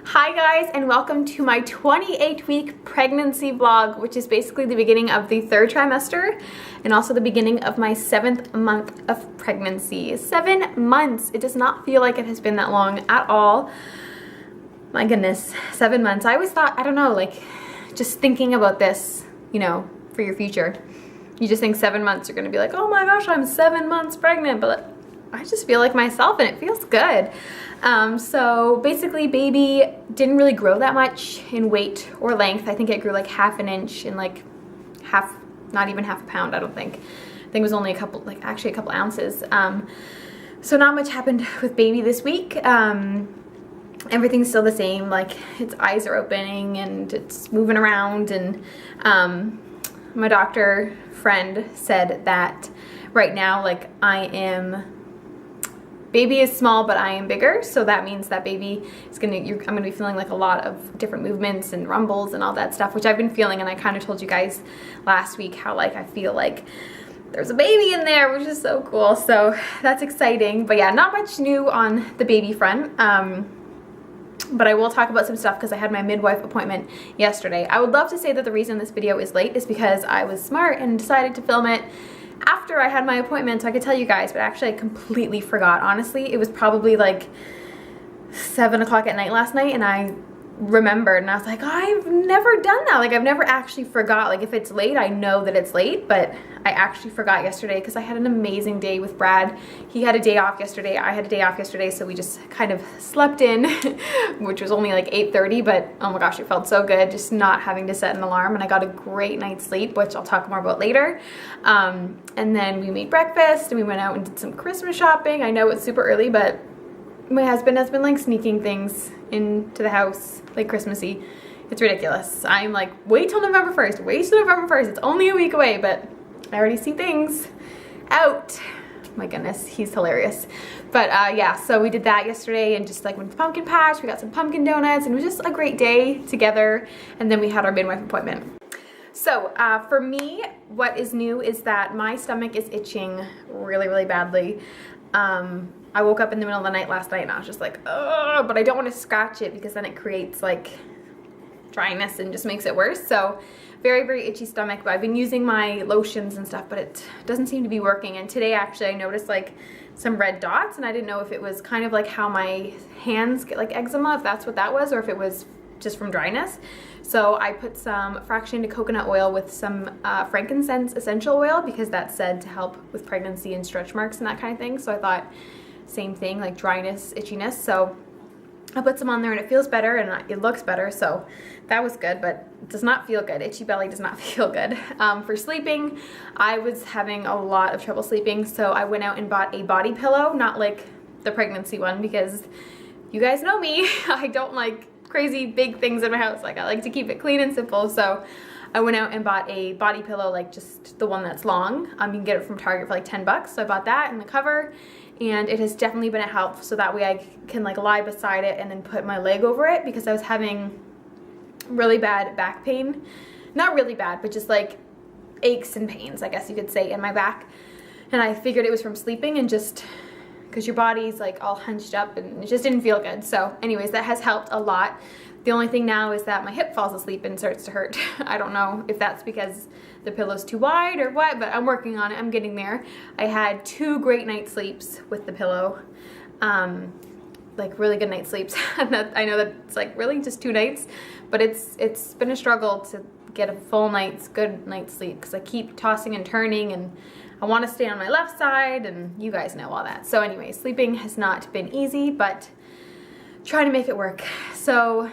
Hi guys, and welcome to my 28-week pregnancy vlog, which is basically the beginning of the third trimester and also the beginning of my 7th month of pregnancy. 7 months. It does not feel like it has been that long at all. My goodness, 7 months. I always thought, I don't know, like just thinking about this, you know, for your future. You just think 7 months you're gonna be like, oh my gosh, I'm 7 months pregnant, but I just feel like myself and it feels good. So basically baby didn't really grow that much in weight or length. I think it grew like half an inch and like not even half a pound, I don't think. I think it was only a couple ounces. So not much happened with baby this week. Everything's still the same, like its eyes are opening and it's moving around, and my doctor friend said that right now, like baby is small, but I am bigger, so that means that baby is I'm gonna be feeling like a lot of different movements and rumbles and all that stuff, which I've been feeling, and I kind of told you guys last week how like I feel like there's a baby in there, which is so cool. So that's exciting. But yeah, not much new on the baby front. But I will talk about some stuff because I had my midwife appointment yesterday. I would love to say that the reason this video is late is because I was smart and decided to film it after I had my appointment so I could tell you guys, but actually I completely forgot. Honestly, it was probably like 7 o'clock at night last night and I remembered and I was like, I've never done that. Like I've never actually forgot. Like if it's late, I know that it's late, but I actually forgot yesterday because I had an amazing day with Brad. He had a day off yesterday. I had a day off yesterday, so we just kind of slept in, which was only like 8:30, but oh my gosh, it felt so good just not having to set an alarm, and I got a great night's sleep, which I'll talk more about later. And then we made breakfast and we went out and did some Christmas shopping. I know it's super early, but my husband has been like sneaking things into the house like Christmassy. It's ridiculous. I'm like, wait till November 1st, wait till November 1st. It's only a week away, but I already see things out. My goodness, he's hilarious. But yeah, so we did that yesterday and just like went to the pumpkin patch. We got some pumpkin donuts and it was just a great day together. And then we had our midwife appointment. So for me, what is new is that my stomach is itching really, really badly. I woke up in the middle of the night last night and I was just like, ugh, but I don't want to scratch it because then it creates like dryness and just makes it worse. So very, very itchy stomach, but I've been using my lotions and stuff, but it doesn't seem to be working. And today actually I noticed like some red dots and I didn't know if it was kind of like how my hands get like eczema, if that's what that was, or if it was just from dryness. So I put some fractionated coconut oil with some frankincense essential oil because that's said to help with pregnancy and stretch marks and that kind of thing. So I thought same thing, like dryness, itchiness. So I put some on there and it feels better and it looks better. So that was good, but it does not feel good. Itchy belly does not feel good. For sleeping, I was having a lot of trouble sleeping. So I went out and bought a body pillow, not like the pregnancy one, because you guys know me. I don't like crazy big things in my house. Like I like to keep it clean and simple. So I went out and bought a body pillow, like just the one that's long. You can get it from Target for like 10 bucks. So I bought that and the cover, and it has definitely been a help. So that way I can like lie beside it and then put my leg over it because I was having really bad back pain. Not really bad, but just like aches and pains, I guess you could say, in my back. And I figured it was from sleeping and just because your body's like all hunched up and it just didn't feel good. So anyways, that has helped a lot. The only thing now is that my hip falls asleep and starts to hurt. I don't know if that's because the pillow's too wide or what, but I'm working on it. I'm getting there. I had 2 great night sleeps with the pillow. Like really good night sleeps. I know that it's like really just 2 nights, but it's been a struggle to get a full night's good night's sleep because I keep tossing and turning and I want to stay on my left side, and you guys know all that. So anyway, sleeping has not been easy, but trying to make it work. So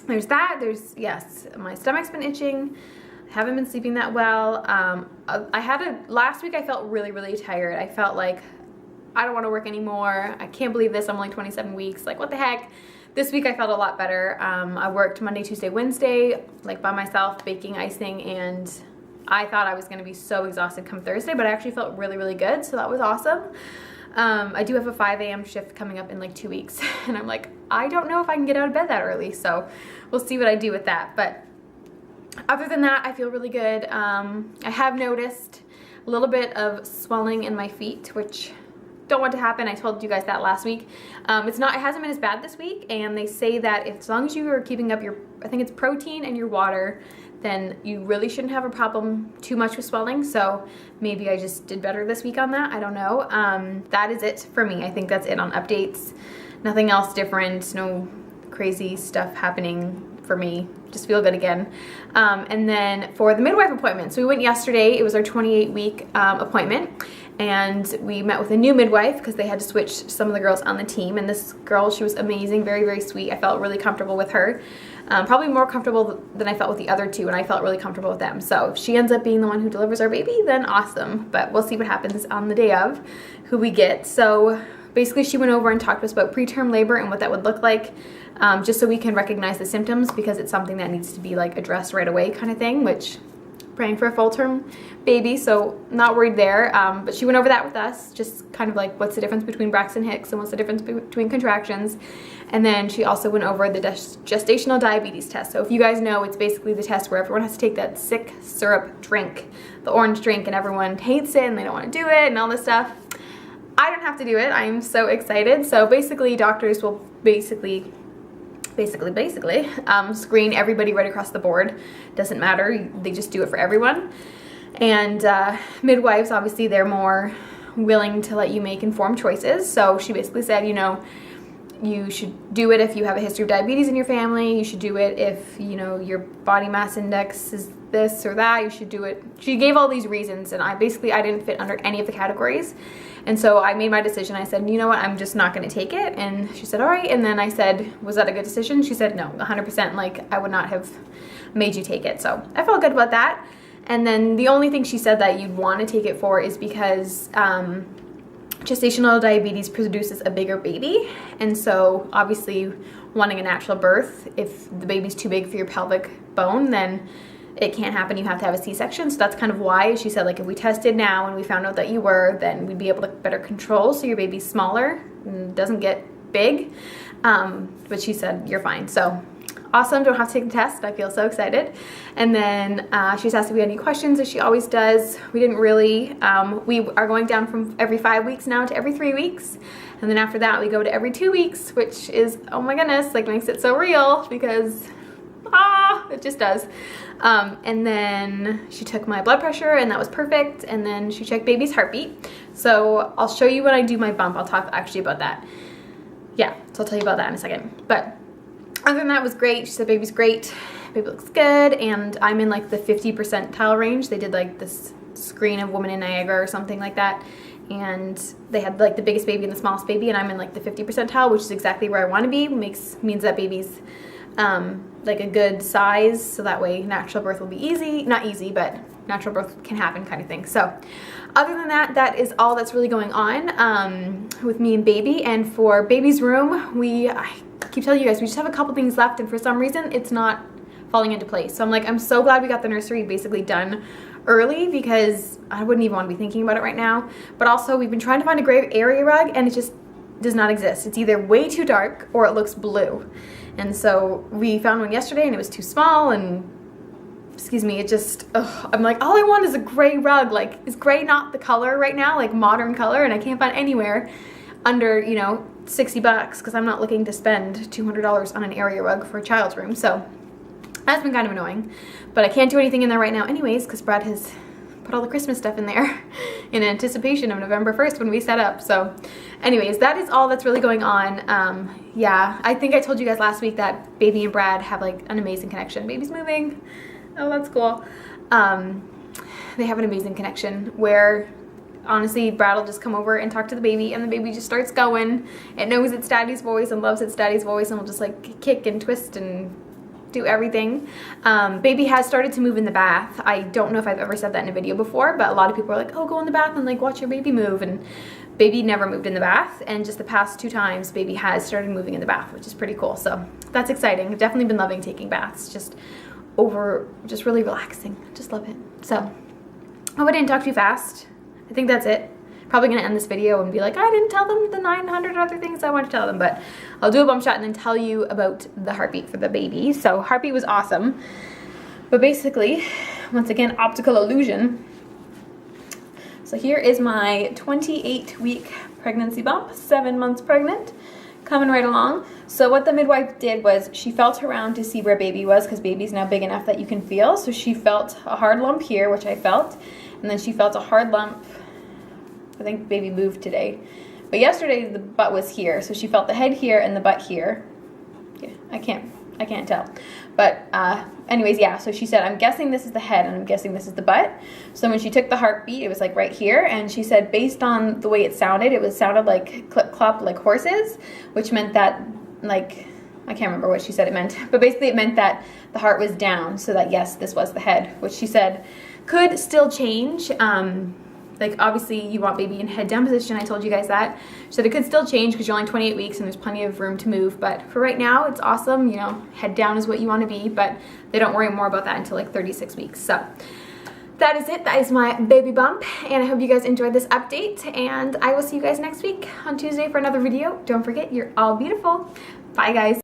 there's that. Yes, my stomach's been itching. I haven't been sleeping that well. Last week I felt really, really tired. I felt like I don't want to work anymore. I can't believe this. I'm only 27 weeks. Like what the heck? This week I felt a lot better. I worked Monday, Tuesday, Wednesday, like by myself, baking, icing, and I thought I was going to be so exhausted come Thursday, but I actually felt really, really good. So that was awesome. I do have a 5 a.m. shift coming up in like 2 weeks. And I'm like, I don't know if I can get out of bed that early. So we'll see what I do with that. But other than that, I feel really good. I have noticed a little bit of swelling in my feet, which don't want to happen. I told you guys that last week. It hasn't been as bad this week, and they say that as long as you are keeping up your, I think it's protein and your water, then you really shouldn't have a problem too much with swelling. So maybe I just did better this week on that. I don't know. That is it for me. I think that's it on updates. Nothing else different. No crazy stuff happening for me. Just feel good again. And then for the midwife appointment, so we went yesterday. It was our 28-week appointment, and we met with a new midwife because they had to switch some of the girls on the team. And this girl, she was amazing, very, very sweet. I felt really comfortable with her. Probably more comfortable than I felt with the other two, and I felt really comfortable with them. So if she ends up being the one who delivers our baby, then awesome. But we'll see what happens on the day of, who we get. So basically she went over and talked to us about preterm labor and what that would look like, just so we can recognize the symptoms, because it's something that needs to be like addressed right away kind of thing, which praying for a full-term baby, so not worried there. But she went over that with us, just kind of like what's the difference between Braxton Hicks and what's the difference between contractions. And then she also went over the gestational diabetes test. So if you guys know, it's basically the test where everyone has to take that sick syrup drink, the orange drink, and everyone hates it and they don't want to do it and all this stuff. I don't have to do it. I'm so excited. So basically doctors will basically screen everybody right across the board. Doesn't matter, they just do it for everyone. And midwives, obviously they're more willing to let you make informed choices. So she basically said, you know, you should do it if you have a history of diabetes in your family. You should do it if, you know, your body mass index is this or that. You should do it. She gave all these reasons, and I didn't fit under any of the categories. And so I made my decision. I said, you know what, I'm just not going to take it. And she said, all right. And then I said, was that a good decision? She said, no, 100%. Like, I would not have made you take it. So I felt good about that. And then the only thing she said that you'd want to take it for is because gestational diabetes produces a bigger baby. And so obviously wanting a natural birth, if the baby's too big for your pelvic bone, then it can't happen. You have to have a C-section. So that's kind of why she said, like, if we tested now and we found out that you were, then we'd be able to better control so your baby's smaller and doesn't get big. But she said, you're fine. So awesome, don't have to take the test. I feel so excited. And then she just asked if we had any questions, as she always does. We didn't really. We are going down from every 5 weeks now to every 3 weeks. And then after that, we go to every 2 weeks, which is, oh my goodness, like, makes it so real, because it just does. And then she took my blood pressure, and that was perfect. And then she checked baby's heartbeat. So I'll show you when I do my bump. I'll talk actually about that. Yeah, so I'll tell you about that in a second. But other than that, it was great. She said baby's great, baby looks good, and I'm in like the 50 percentile range. They did like this screen of women in Niagara or something like that, and they had like the biggest baby and the smallest baby, and I'm in like the 50 percentile, which is exactly where I want to be. Means that baby's like a good size, so that way natural birth will be easy. Not easy, but natural birth can happen kind of thing. So other than that, that is all that's really going on with me and baby. And for baby's room, I keep telling you guys, we just have a couple things left, and for some reason it's not falling into place. So I'm so glad we got the nursery basically done early, because I wouldn't even want to be thinking about it right now. But also, we've been trying to find a gray area rug, and it just does not exist. It's either way too dark or it looks blue. And so we found one yesterday, and it was too small, and excuse me, it just, I'm like, all I want is a gray rug. Like, is gray not the color right now, like modern color? And I can't find anywhere under, you know, $60, because I'm not looking to spend $200 on an area rug for a child's room. So that's been kind of annoying, but I can't do anything in there right now anyways, because Brad has put all the Christmas stuff in there in anticipation of November 1st when we set up. So anyways, that is all that's really going on. Yeah, I think I told you guys last week that baby and Brad have like an amazing connection. Baby's moving. Oh, that's cool. They have an amazing connection where honestly, Brad will just come over and talk to the baby, and the baby just starts going. It knows its daddy's voice and loves its daddy's voice, and will just like kick and twist and do everything. Baby has started to move in the bath. I don't know if I've ever said that in a video before, but a lot of people are like, oh, go in the bath and like watch your baby move. And baby never moved in the bath, and just the past 2 times baby has started moving in the bath, which is pretty cool. So that's exciting. I've definitely been loving taking baths. Just really relaxing. Just love it. So I hope I didn't talk too fast. I think that's it. Probably gonna end this video and be like, I didn't tell them the 900 other things I want to tell them, but I'll do a bump shot and then tell you about the heartbeat for the baby. So heartbeat was awesome, but basically, once again, optical illusion. So here is my 28-week pregnancy bump, 7 months pregnant, coming right along. So what the midwife did was she felt around to see where baby was, because baby's now big enough that you can feel. So she felt a hard lump here, which I felt, and then she felt a hard lump. I think baby moved today, but yesterday the butt was here, so she felt the head here and the butt here. Yeah, I can't tell, but anyways, yeah, so she said, I'm guessing this is the head and I'm guessing this is the butt. So when she took the heartbeat, it was like right here, and she said based on the way it sounded like clip clop, like horses, which meant that, like, I can't remember what she said it meant, but basically it meant that the heart was down, so that yes, this was the head, which she said could still change. Like, obviously you want baby in head down position, I told you guys that. She said it could still change because you're only 28 weeks and there's plenty of room to move, but for right now it's awesome. You know, head down is what you want to be, but they don't worry more about that until like 36 weeks. So that is it. That is my baby bump, and I hope you guys enjoyed this update, and I will see you guys next week on Tuesday for another video. Don't forget, you're all beautiful. Bye guys.